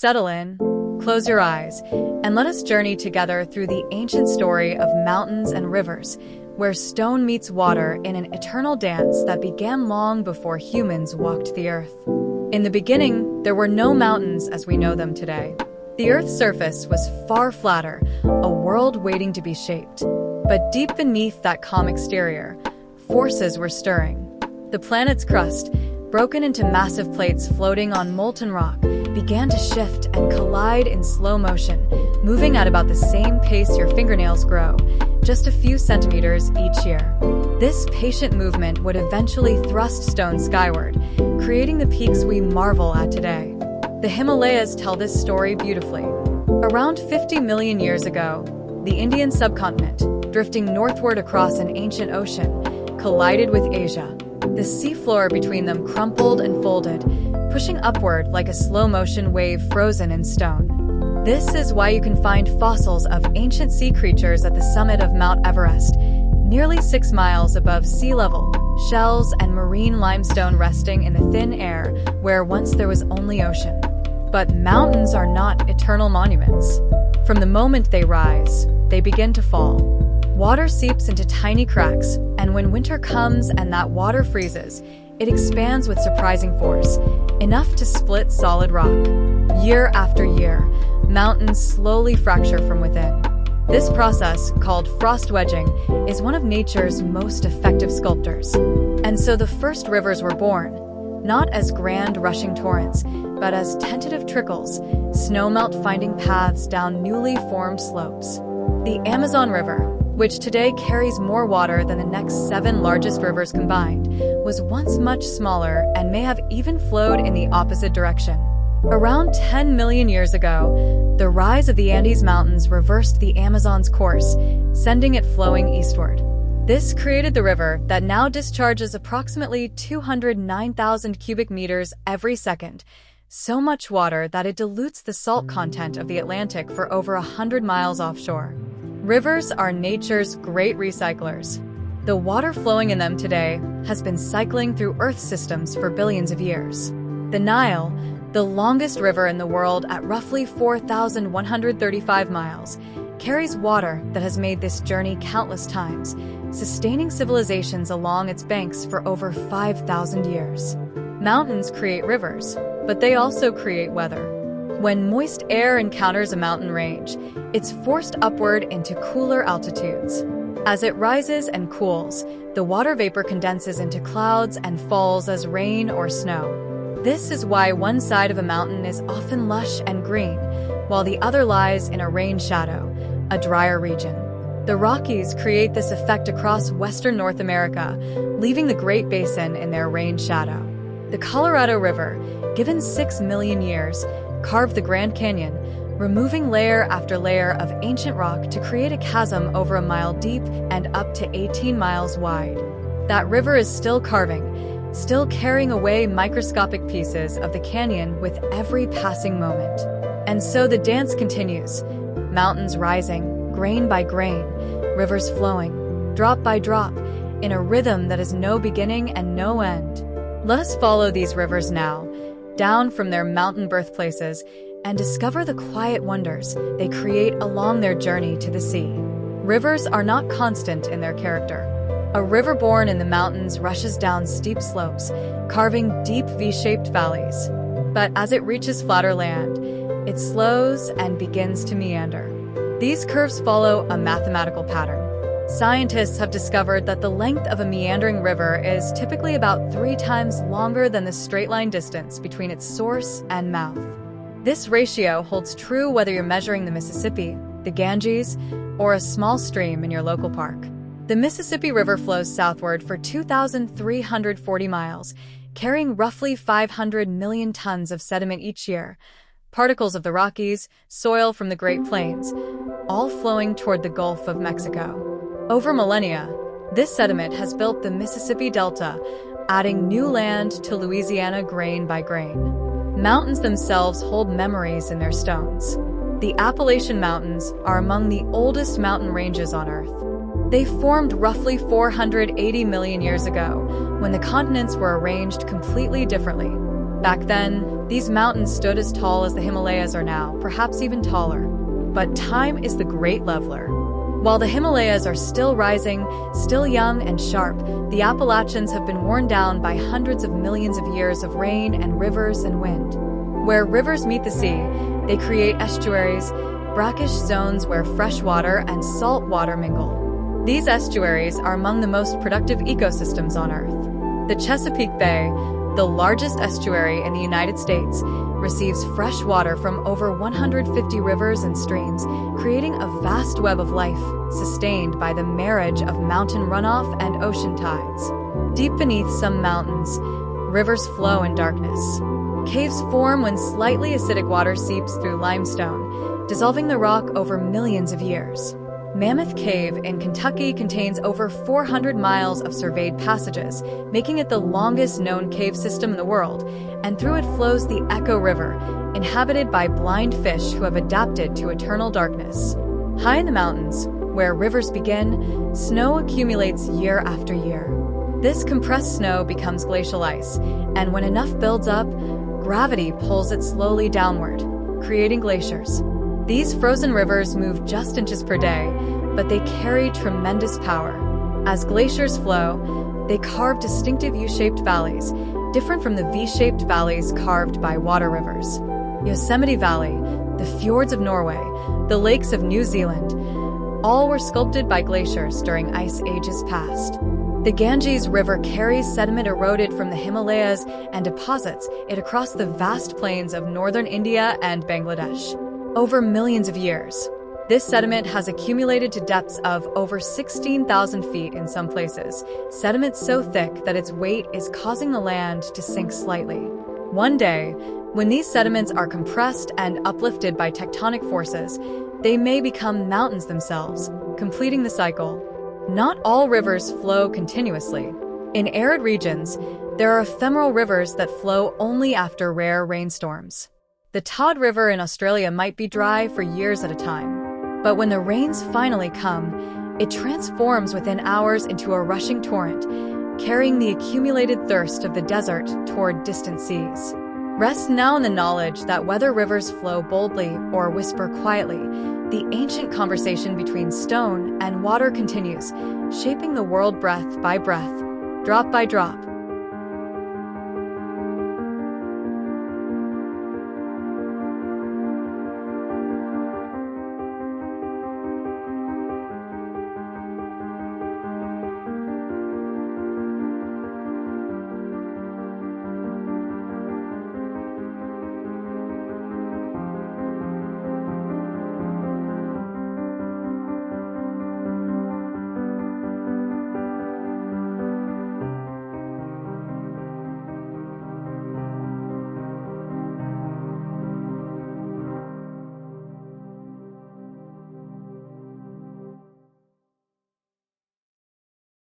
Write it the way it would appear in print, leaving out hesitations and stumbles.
Settle in, close your eyes, and let us journey together through the ancient story of mountains and rivers, where stone meets water in an eternal dance that began long before humans walked the earth. In the beginning, there were no mountains as we know them today. The Earth's surface was far flatter, a world waiting to be shaped. But deep beneath that calm exterior, forces were stirring. The planet's crust, broken into massive plates floating on molten rock, began to shift and collide in slow motion, moving at about the same pace your fingernails grow, just a few centimeters each year. This patient movement would eventually thrust stone skyward, creating the peaks we marvel at today. The Himalayas tell this story beautifully. Around 50 million years ago, the Indian subcontinent, drifting northward across an ancient ocean, collided with Asia. The seafloor between them crumpled and folded, pushing upward like a slow-motion wave frozen in stone. This is why you can find fossils of ancient sea creatures at the summit of Mount Everest, nearly 6 miles above sea level, shells and marine limestone resting in the thin air where once there was only ocean. But mountains are not eternal monuments. From the moment they rise, they begin to fall. Water seeps into tiny cracks, and when winter comes and that water freezes, it expands with surprising force, enough to split solid rock. Year after year, mountains slowly fracture from within. This process, called frost wedging, is one of nature's most effective sculptors. And so the first rivers were born, not as grand rushing torrents, but as tentative trickles, snowmelt finding paths down newly formed slopes. The Amazon River, which today carries more water than the next 7 largest rivers combined, was once much smaller and may have even flowed in the opposite direction. Around 10 million years ago, the rise of the Andes Mountains reversed the Amazon's course, sending it flowing eastward. This created the river that now discharges approximately 209,000 cubic meters every second, so much water that it dilutes the salt content of the Atlantic for over 100 miles offshore. Rivers are nature's great recyclers. The water flowing in them today has been cycling through Earth's systems for billions of years. The Nile, the longest river in the world at roughly 4,135 miles, carries water that has made this journey countless times, sustaining civilizations along its banks for over 5,000 years. Mountains create rivers, but they also create weather. When moist air encounters a mountain range, it's forced upward into cooler altitudes. As it rises and cools, the water vapor condenses into clouds and falls as rain or snow. This is why one side of a mountain is often lush and green, while the other lies in a rain shadow, a drier region. The Rockies create this effect across western North America, leaving the Great Basin in their rain shadow. The Colorado River, given 6 million years, carved the Grand Canyon, removing layer after layer of ancient rock to create a chasm over a mile deep and up to 18 miles wide. That river is still carving, still carrying away microscopic pieces of the canyon with every passing moment. And so the dance continues, mountains rising, grain by grain, rivers flowing, drop by drop, in a rhythm that has no beginning and no end. Let us follow these rivers now, down from their mountain birthplaces, and discover the quiet wonders they create along their journey to the sea. Rivers are not constant in their character. A river born in the mountains rushes down steep slopes, carving deep V-shaped valleys. But as it reaches flatter land, it slows and begins to meander. These curves follow a mathematical pattern. Scientists have discovered that the length of a meandering river is typically about 3 times longer than the straight-line distance between its source and mouth. This ratio holds true whether you're measuring the Mississippi, the Ganges, or a small stream in your local park. The Mississippi River flows southward for 2,340 miles, carrying roughly 500 million tons of sediment each year, particles of the Rockies, soil from the Great Plains, all flowing toward the Gulf of Mexico. Over millennia, this sediment has built the Mississippi Delta, adding new land to Louisiana grain by grain. Mountains themselves hold memories in their stones. The Appalachian Mountains are among the oldest mountain ranges on Earth. They formed roughly 480 million years ago, when the continents were arranged completely differently. Back then, These mountains stood as tall as the Himalayas are now, perhaps even taller. But time is the great leveler. While the Himalayas are still rising, still young and sharp, the Appalachians have been worn down by hundreds of millions of years of rain and rivers and wind. Where rivers meet the sea, they create estuaries, brackish zones where fresh water and salt water mingle. These estuaries are among the most productive ecosystems on Earth. The Chesapeake Bay, the largest estuary in the United States, receives fresh water from over 150 rivers and streams, creating a vast web of life, sustained by the marriage of mountain runoff and ocean tides. Deep beneath some mountains, rivers flow in darkness. Caves form when slightly acidic water seeps through limestone, dissolving the rock over millions of years. Mammoth Cave in Kentucky contains over 400 miles of surveyed passages, making it the longest known cave system in the world, and through it flows the Echo River, inhabited by blind fish who have adapted to eternal darkness. High in the mountains, where rivers begin, snow accumulates year after year. This compressed snow becomes glacial ice, and when enough builds up, gravity pulls it slowly downward, creating glaciers. These frozen rivers move just inches per day, but they carry tremendous power. As glaciers flow, they carve distinctive U-shaped valleys, different from the V-shaped valleys carved by water rivers. Yosemite Valley, the fjords of Norway, the lakes of New Zealand, all were sculpted by glaciers during ice ages past. The Ganges River carries sediment eroded from the Himalayas and deposits it across the vast plains of northern India and Bangladesh. Over millions of years, this sediment has accumulated to depths of over 16,000 feet in some places, sediment so thick that its weight is causing the land to sink slightly. One day, when these sediments are compressed and uplifted by tectonic forces, they may become mountains themselves, completing the cycle. Not all rivers flow continuously. In arid regions, there are ephemeral rivers that flow only after rare rainstorms. The Todd River in Australia might be dry for years at a time, but when the rains finally come, it transforms within hours into a rushing torrent, carrying the accumulated thirst of the desert toward distant seas. Rest now in the knowledge that whether rivers flow boldly or whisper quietly, the ancient conversation between stone and water continues, shaping the world breath by breath, drop by drop.